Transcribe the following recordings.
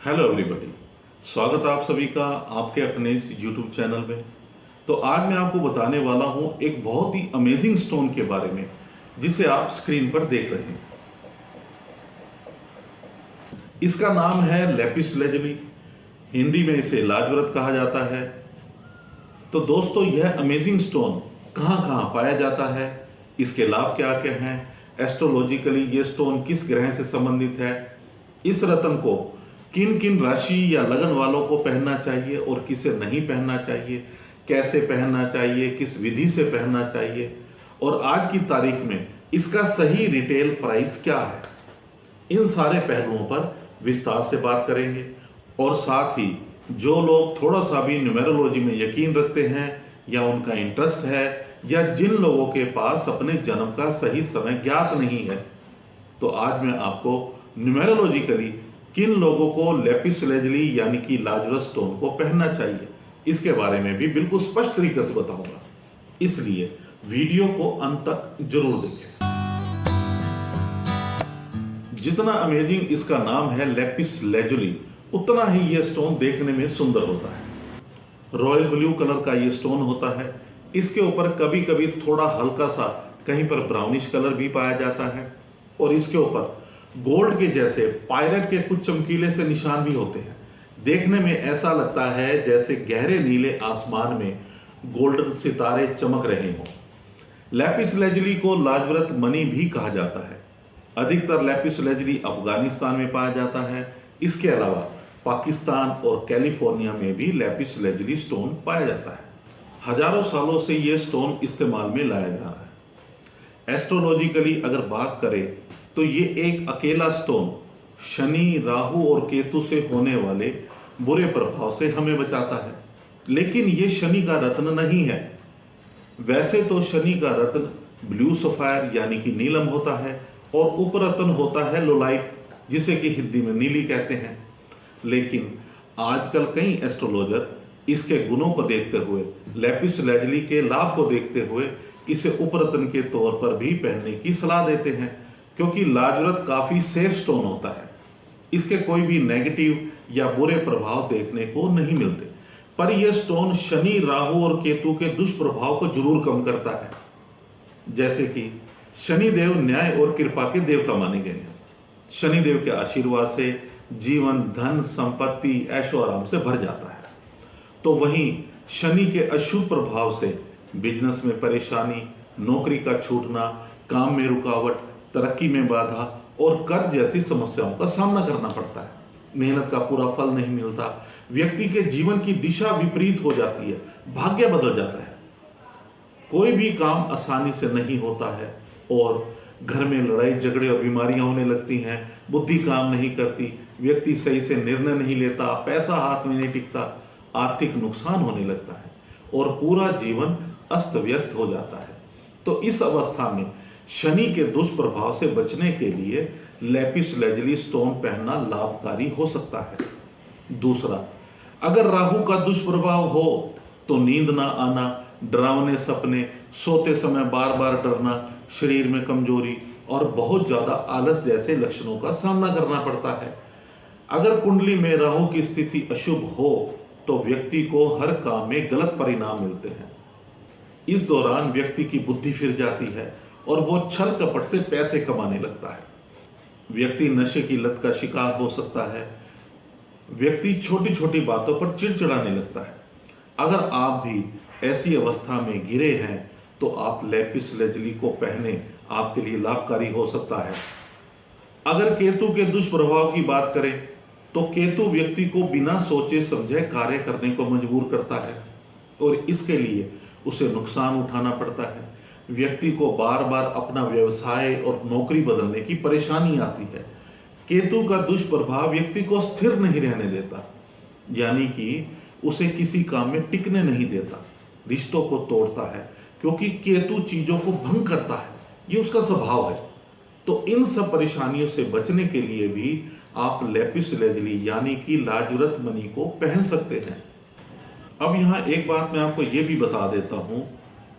Hello everybody, स्वागत है आप सभी का आपके अपने इस यूट्यूब चैनल में। तो आज मैं आपको बताने वाला हूं एक बहुत ही अमेजिंग स्टोन के बारे में जिसे आप स्क्रीन पर देख रहे हैं। इसका नाम है लेपिस लेजुली। हिंदी में इसे लाजवरत कहा जाता है। तो दोस्तों, यह अमेजिंग स्टोन कहाँ कहाँ पाया जाता है, इसके लाभ क्या क्या हैं, एस्ट्रोलॉजिकली ये स्टोन किस ग्रह से संबंधित है, इस रत्न को किन किन राशि या लगन वालों को पहनना चाहिए और किसे नहीं पहनना चाहिए, कैसे पहनना चाहिए, किस विधि से पहनना चाहिए और आज की तारीख में इसका सही रिटेल प्राइस क्या है, इन सारे पहलुओं पर विस्तार से बात करेंगे। और साथ ही जो लोग थोड़ा सा भी न्यूमेरोलॉजी में यकीन रखते हैं या उनका इंटरेस्ट है या जिन लोगों के पास अपने जन्म का सही समय ज्ञात नहीं है, तो आज मैं आपको न्यूमेरोलॉजिकली किन लोगों को लेपिस लेजुली यानी कि लाजरस स्टोन को पहनना चाहिए, इसके बारे में भी बिल्कुल स्पष्ट तरीके से बताऊंगा। इसलिए वीडियो को अंत तक जरूर देखें। जितना अमेजिंग इसका नाम है लेपिस लेजुली, उतना ही यह स्टोन देखने में सुंदर होता है। रॉयल ब्लू कलर का यह स्टोन होता है। इसके ऊपर कभी कभी थोड़ा हल्का सा कहीं पर ब्राउनिश कलर भी पाया जाता है और इसके ऊपर गोल्ड के जैसे पायरेट के कुछ चमकीले से निशान भी होते हैं। देखने में ऐसा लगता है जैसे गहरे नीले आसमान में गोल्डन सितारे चमक रहे हों। लेपिस लेजुली को लाजवरत मनी भी कहा जाता है। अधिकतर लेपिस लेजुली अफगानिस्तान में पाया जाता है। इसके अलावा पाकिस्तान और कैलिफोर्निया में भी लेपिस लेजुली स्टोन पाया जाता है। हजारों सालों से यह स्टोन इस्तेमाल में लाया जा रहा है। एस्ट्रोलॉजिकली अगर बात करें तो ये एक अकेला स्टोन शनि, राहु और केतु से होने वाले बुरे प्रभाव से हमें बचाता है। लेकिन ये शनि का रत्न नहीं है। वैसे तो शनि का रत्न ब्लू सफायर यानी कि नीलम होता है और उपरत्न होता है लोलाइट, जिसे कि हिंदी में नीली कहते हैं। लेकिन आजकल कई एस्ट्रोलॉजर इसके गुणों को देखते हुए, लेपिस लेजुली के लाभ को देखते हुए इसे उपरत्न के तौर पर भी पहनने की सलाह देते हैं, क्योंकि लाजवरत काफी सेफ स्टोन होता है। इसके कोई भी नेगेटिव या बुरे प्रभाव देखने को नहीं मिलते। पर यह स्टोन शनि, राहु और केतु के दुष्प्रभाव को जरूर कम करता है। जैसे कि शनिदेव न्याय और कृपा के देवता माने गए हैं। शनिदेव के आशीर्वाद से जीवन, धन, संपत्ति, ऐशो आराम से भर जाता है। तो वहीं शनि के अशुभ प्रभाव से बिजनेस में परेशानी, नौकरी का छूटना, काम में रुकावट, तरक्की में बाधा और कर्ज जैसी समस्याओं का सामना करना पड़ता है। मेहनत का पूरा फल नहीं मिलता, व्यक्ति के जीवन की दिशा विपरीत हो जाती है, भाग्य बदल जाता है, कोई भी काम आसानी से नहीं होता है और घर में लड़ाई झगड़े और बीमारियां होने लगती हैं, बुद्धि काम नहीं करती, व्यक्ति सही से निर्णय नहीं लेता, पैसा हाथ में नहीं टिकता, आर्थिक नुकसान होने लगता है और पूरा जीवन अस्त व्यस्त हो जाता है। तो इस अवस्था में शनि के दुष्प्रभाव से बचने के लिए लेपिस लेजुली स्टोन पहनना लाभकारी हो सकता है। दूसरा, अगर राहु का दुष्प्रभाव हो तो नींद ना आना, डरावने सपने, सोते समय बार बार डरना, शरीर में कमजोरी और बहुत ज्यादा आलस जैसे लक्षणों का सामना करना पड़ता है। अगर कुंडली में राहु की स्थिति अशुभ हो तो व्यक्ति को हर काम में गलत परिणाम मिलते हैं। इस दौरान व्यक्ति की बुद्धि फिर जाती है और वो छल कपट से पैसे कमाने लगता है। व्यक्ति नशे की लत का शिकार हो सकता है। व्यक्ति छोटी छोटी बातों पर चिड़चिड़ाने लगता है। अगर आप भी ऐसी अवस्था में घिरे हैं तो आप लेपिस लेजुली को पहने, आपके लिए लाभकारी हो सकता है। अगर केतु के दुष्प्रभाव की बात करें तो केतु व्यक्ति को बिना सोचे समझे कार्य करने को मजबूर करता है और इसके लिए उसे नुकसान उठाना पड़ता है। व्यक्ति को बार बार अपना व्यवसाय और नौकरी बदलने की परेशानी आती है। केतु का दुष्प्रभाव व्यक्ति को स्थिर नहीं रहने देता, यानी कि उसे किसी काम में टिकने नहीं देता, रिश्तों को तोड़ता है, क्योंकि केतु चीजों को भंग करता है, ये उसका स्वभाव है। तो इन सब परेशानियों से बचने के लिए भी आप लेपिस लेजुली यानी कि लाजवरत मनी को पहन सकते हैं। अब यहाँ एक बात मैं आपको ये भी बता देता हूँ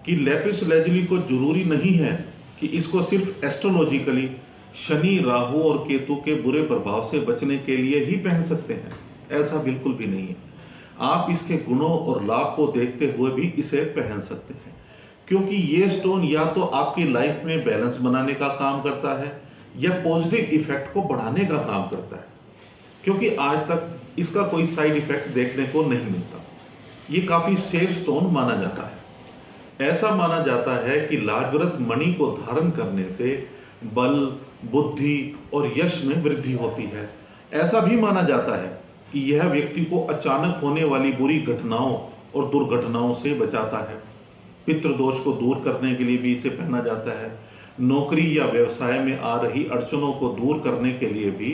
कि लेपिस लेजुली को जरूरी नहीं है कि इसको सिर्फ एस्ट्रोलॉजिकली शनि, राहु और केतु के बुरे प्रभाव से बचने के लिए ही पहन सकते हैं, ऐसा बिल्कुल भी नहीं है। आप इसके गुणों और लाभ को देखते हुए भी इसे पहन सकते हैं, क्योंकि ये स्टोन या तो आपकी लाइफ में बैलेंस बनाने का काम करता है या पॉजिटिव इफेक्ट को बढ़ाने का काम करता है, क्योंकि आज तक इसका कोई साइड इफेक्ट देखने को नहीं मिलता। ये काफी सेफ स्टोन माना जाता है। ऐसा माना जाता है कि लाजवरत मणि को धारण करने से बल, बुद्धि और यश में वृद्धि होती है। ऐसा भी माना जाता है कि यह व्यक्ति को अचानक होने वाली बुरी घटनाओं और दुर्घटनाओं से बचाता है। पितृदोष को दूर करने के लिए भी इसे पहना जाता है। नौकरी या व्यवसाय में आ रही अड़चनों को दूर करने के लिए भी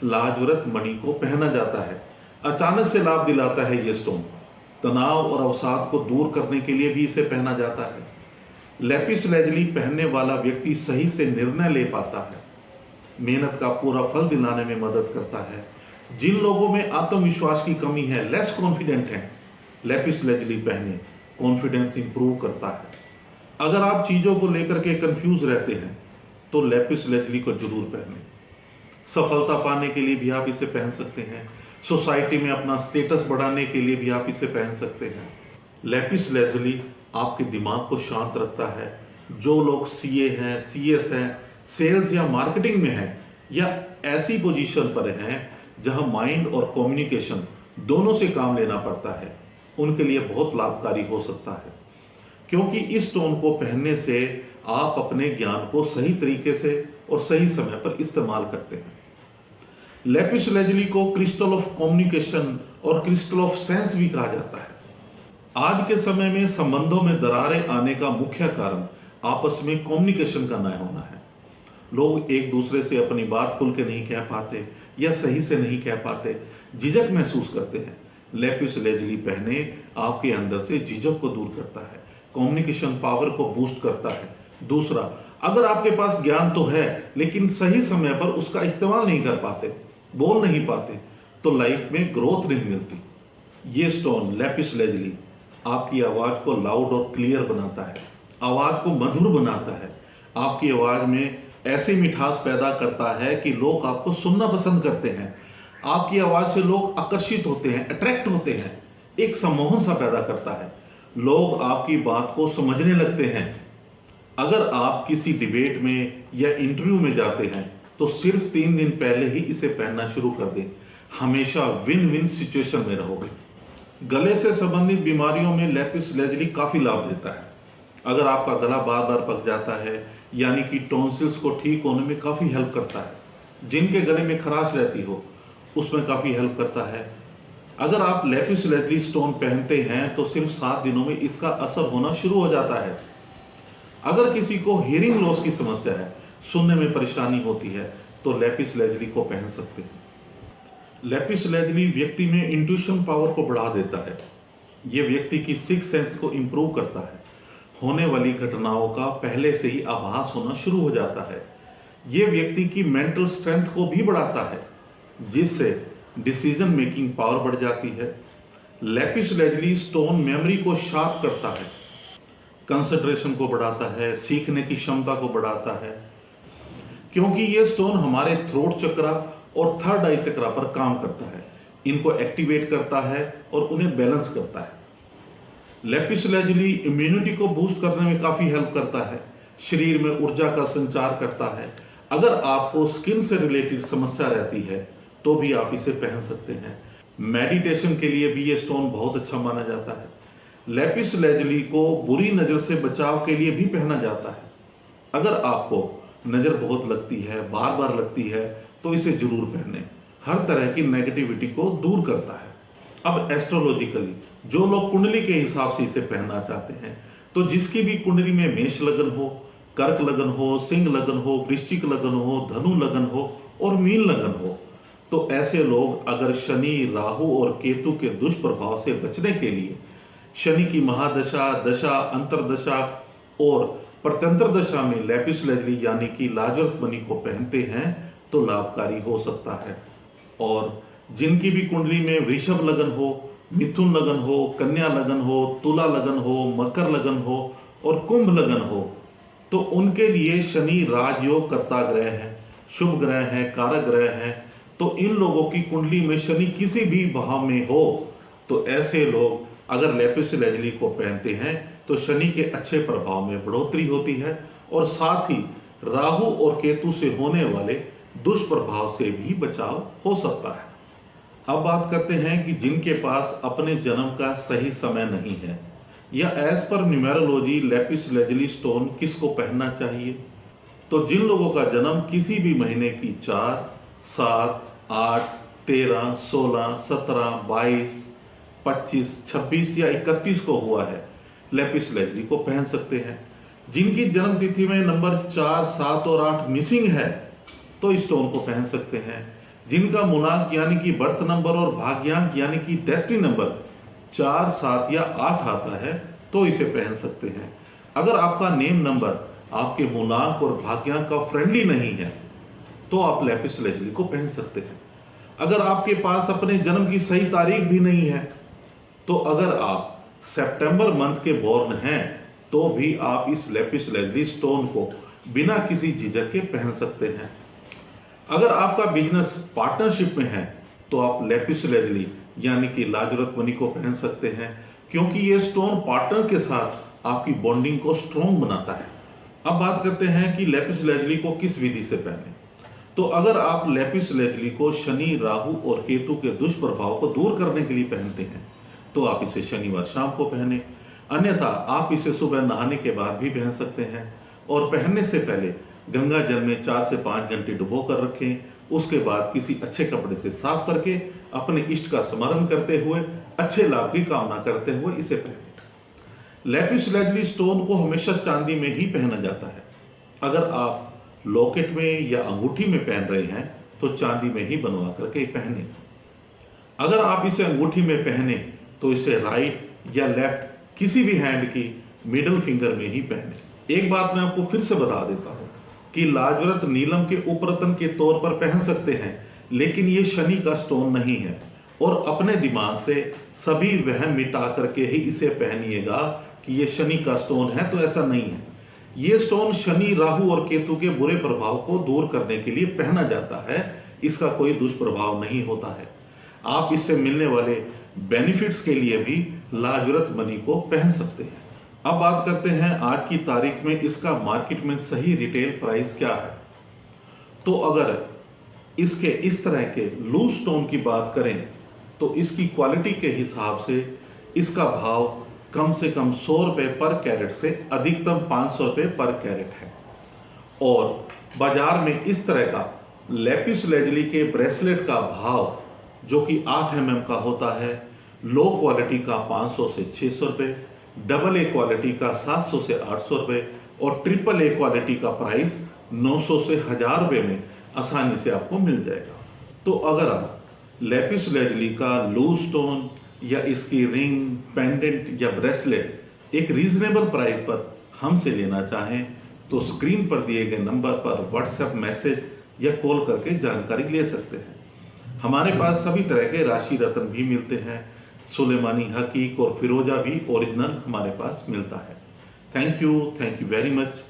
लाजवरत मणि को पहना जाता है। अचानक से लाभ दिलाता है ये स्टोन। तनाव और अवसाद को दूर करने के लिए भी इसे पहना जाता है। लैपिस लेजली पहनने वाला व्यक्ति सही से निर्णय ले पाता है, मेहनत का पूरा फल दिलाने में मदद करता है। जिन लोगों में आत्मविश्वास की कमी है, लेस कॉन्फिडेंट हैं, लैपिस लेजली पहने, कॉन्फिडेंस इंप्रूव करता है। अगर आप चीजों को लेकर के कंफ्यूज रहते हैं तो लैपिस लेजली को जरूर पहने। सफलता पाने के लिए भी आप इसे पहन सकते हैं। सोसाइटी में अपना स्टेटस बढ़ाने के लिए भी आप इसे पहन सकते हैं। लैपिस लेजली आपके दिमाग को शांत रखता है। जो लोग सीए हैं, सीएस हैं, सेल्स या मार्केटिंग में हैं, या ऐसी पोजीशन पर हैं जहां माइंड और कम्युनिकेशन दोनों से काम लेना पड़ता है, उनके लिए बहुत लाभकारी हो सकता है, क्योंकि इस स्टोन को पहनने से आप अपने ज्ञान को सही तरीके से और सही समय पर इस्तेमाल करते हैं। लैपिस लेजली को क्रिस्टल ऑफ कम्युनिकेशन और क्रिस्टल ऑफ सेंस भी कहा जाता है। आज के समय में संबंधों में दरारें आने का मुख्य कारण आपस में कम्युनिकेशन का न होना है। लोग एक दूसरे से अपनी बात खुल के नहीं कह पाते या सही से नहीं कह पाते, झिझक महसूस करते हैं। लैपिस लेजली पहने आपके अंदर से झिझक को दूर करता है, कम्युनिकेशन पावर को बूस्ट करता है। दूसरा, अगर आपके पास ज्ञान तो है लेकिन सही समय पर उसका इस्तेमाल नहीं कर पाते, बोल नहीं पाते, तो लाइफ में ग्रोथ नहीं मिलती। ये स्टोन लैपिस लेजली आपकी आवाज को लाउड और क्लियर बनाता है, आवाज को मधुर बनाता है, आपकी आवाज में ऐसी मिठास पैदा करता है कि लोग आपको सुनना पसंद करते हैं। आपकी आवाज से लोग आकर्षित होते हैं, अट्रैक्ट होते हैं, एक सम्मोहन सा पैदा करता है। लोग आपकी बात को समझने लगते हैं। अगर आप किसी डिबेट में या इंटरव्यू में जाते हैं तो सिर्फ 3 दिन पहले ही इसे पहनना शुरू कर दें। हमेशा विन विन सिचुएशन में रहोगे। गले से संबंधित बीमारियों में लैपिस लेजली काफी लाभ देता है। अगर आपका गला बार बार पक जाता है, यानी कि टॉन्सिल्स को ठीक होने में काफी हेल्प करता है। जिनके गले में खराश रहती हो उसमें काफी हेल्प करता है। अगर आप लैपिस लेजली स्टोन पहनते हैं तो सिर्फ 7 दिनों में इसका असर होना शुरू हो जाता है। अगर किसी को हियरिंग लॉस की समस्या है, सुनने में परेशानी होती है, तो लैपिस लेजली को पहन सकते हैं। लैपिस लेजली व्यक्ति में इंट्यूशन पावर को बढ़ा देता है। यह व्यक्ति की सिक्स सेंस को इंप्रूव करता है। होने वाली घटनाओं का पहले से ही आभास होना शुरू हो जाता है। यह व्यक्ति की मेंटल स्ट्रेंथ को भी बढ़ाता है, जिससे डिसीजन मेकिंग पावर बढ़ जाती है। लैपिस लेजली स्टोन मेमोरी को शार्प करता है, कंसंट्रेशन को बढ़ाता है, सीखने की क्षमता को बढ़ाता है, क्योंकि यह स्टोन हमारे थ्रोट चक्रा और थर्ड आई चक्रा पर काम करता है। इनको एक्टिवेट करता है और उन्हें बैलेंस करता है। लैपिस लेजली इम्यूनिटी को बूस्ट करने में काफी हेल्प करता है, शरीर में ऊर्जा का संचार करता है। अगर आपको स्किन से रिलेटेड समस्या रहती है तो भी आप इसे पहन सकते हैं। मेडिटेशन के लिए भी ये स्टोन बहुत अच्छा माना जाता है। लैपिस लेजली को बुरी नजर से बचाव के लिए भी पहना जाता है। अगर आपको नजर बहुत लगती है, बार बार लगती है, तो इसे जरूर पहने। हर तरह की नेगेटिविटी को दूर करता है। अब एस्ट्रोलॉजिकली जो लोग कुंडली के हिसाब से इसे पहनना चाहते हैं, तो जिसकी भी कुंडली में मेष लगन हो, कर्क लगन हो, सिंह लगन हो, वृश्चिक लगन हो, धनु लगन हो और मीन लगन हो, तो ऐसे लोग अगर शनि, राहु और केतु के दुष्प्रभाव से बचने के लिए शनि की महादशा, दशा, अंतरदशा और प्रत्यंतर दशा में लैपिस लेजली यानी कि लाजवरत मणि को पहनते हैं तो लाभकारी हो सकता है। और जिनकी भी कुंडली में वृषभ लगन हो, मिथुन लगन हो, कन्या लगन हो, तुला लगन हो, मकर लगन हो और कुंभ लगन हो, तो उनके लिए शनि राजयोग करता ग्रह है। शुभ ग्रह है, कारक ग्रह है, तो इन लोगों की कुंडली में शनि किसी भी भाव में हो तो ऐसे लोग अगर लेपिस लेजुली को पहनते हैं तो शनि के अच्छे प्रभाव में बढ़ोतरी होती है और साथ ही राहु और केतु से होने वाले दुष्प्रभाव से भी बचाव हो सकता है। अब बात करते हैं कि जिनके पास अपने जन्म का सही समय नहीं है या as per numerology lapis lazuli stone किसको पहनना चाहिए, तो जिन लोगों का जन्म किसी भी महीने की 4, 7, 8, 13, 16, 17, 22, 25, 26 या 31 को हुआ है लेपिस लेजुली को पहन सकते हैं। जिनकी जन्म तिथि में नंबर 4, 7 और 8 मिसिंग है तो इस स्टोन को पहन सकते हैं। जिनका मूलांक यानी कि बर्थ नंबर और भाग्यांक यानी कि डेस्टिनी नंबर 4, 7 या 8 आता है तो इसे पहन सकते हैं। अगर आपका नेम नंबर आपके मूलांक और भाग्यांक का फ्रेंडली नहीं है तो आप लेपिस लेजुली को पहन सकते हैं। अगर आपके पास अपने जन्म की सही तारीख भी नहीं है तो अगर आप सितंबर मंथ के बोर्न हैं तो भी आप इस लेपिस लेजुली स्टोन को बिना किसी झिझक के पहन सकते हैं। अगर आपका बिजनेस पार्टनरशिप में है तो आप लेपिस लेजुली यानी कि लाजरत मनी को पहन सकते हैं, क्योंकि ये स्टोन पार्टनर के साथ आपकी बॉन्डिंग को स्ट्रॉन्ग बनाता है। अब बात करते हैं कि लेपिस लेजुली को किस विधि से पहने। तो अगर आप लेपिस लेजुली को शनि, राहु और केतु के दुष्प्रभाव को दूर करने के लिए पहनते हैं तो आप इसे शनिवार शाम को पहने, अन्यथा आप इसे सुबह नहाने के बाद भी पहन सकते हैं और पहनने से पहले गंगा जल में 4 से 5 घंटे डुबो कर रखें। उसके बाद किसी अच्छे कपड़े से साफ करके अपने इष्ट का स्मरण करते हुए अच्छे लाभ की कामना करते हुए इसे पहने। लेपिस लेजुली स्टोन को हमेशा चांदी में ही पहना जाता है। अगर आप लॉकेट में या अंगूठी में पहन रहे हैं तो चांदी में ही बनवा करके पहने। अगर आप इसे अंगूठी में पहने तो इसे राइट या लेफ्ट किसी भी हैंड की मिडल फिंगर में ही पहने। एक बात मैं आपको फिर से बता देता हूं कि लाजरत नीलम के उपरतन के तौर पर पहन सकते हैं, लेकिन ये शनि का स्टोन नहीं है और अपने दिमाग से सभी वहम मिटा करके ही इसे पहनिएगा कि ये शनि का स्टोन है, तो ऐसा नहीं है। ये स्टोन शनि, राहु और केतु के बुरे प्रभाव को दूर करने के लिए पहना जाता है, इसका कोई दुष्प्रभाव नहीं होता है। आप इससे मिलने वाले बेनिफिट्स के लिए भी लाजरत मनी को पहन सकते हैं। अब बात करते हैं आज की तारीख में इसका मार्केट में सही रिटेल प्राइस क्या है। तो अगर इसके इस तरह के लूज स्टोन की बात करें तो इसकी क्वालिटी के हिसाब से इसका भाव कम से कम 100 रुपये पर कैरेट से अधिकतम 500 रुपये पर कैरेट है। और बाजार में इस तरह का लेपिस लेजुली के ब्रेसलेट का भाव जो कि 8 mm का होता है, लो क्वालिटी का 500 से 600 रुपये, डबल ए क्वालिटी का 700 से 800 रुपये और ट्रिपल ए क्वालिटी का प्राइस 900 से 1000 रुपये में आसानी से आपको मिल जाएगा। तो अगर आप लेपिस लेजुली का लूज स्टोन या इसकी रिंग, पेंडेंट या ब्रेसलेट एक रीजनेबल प्राइस पर हमसे लेना चाहें तो स्क्रीन पर दिए गए नंबर पर व्हाट्सएप मैसेज या कॉल करके जानकारी ले सकते हैं। हमारे पास सभी तरह के राशि रत्न भी मिलते हैं, सुलेमानी, हकीक और फिरोजा भी ओरिजिनल हमारे पास मिलता है। Thank you very much.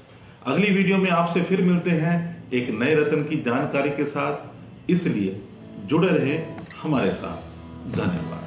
अगली वीडियो में आपसे फिर मिलते हैं एक नए रत्न की जानकारी के साथ, इसलिए जुड़े रहें हमारे साथ। धन्यवाद।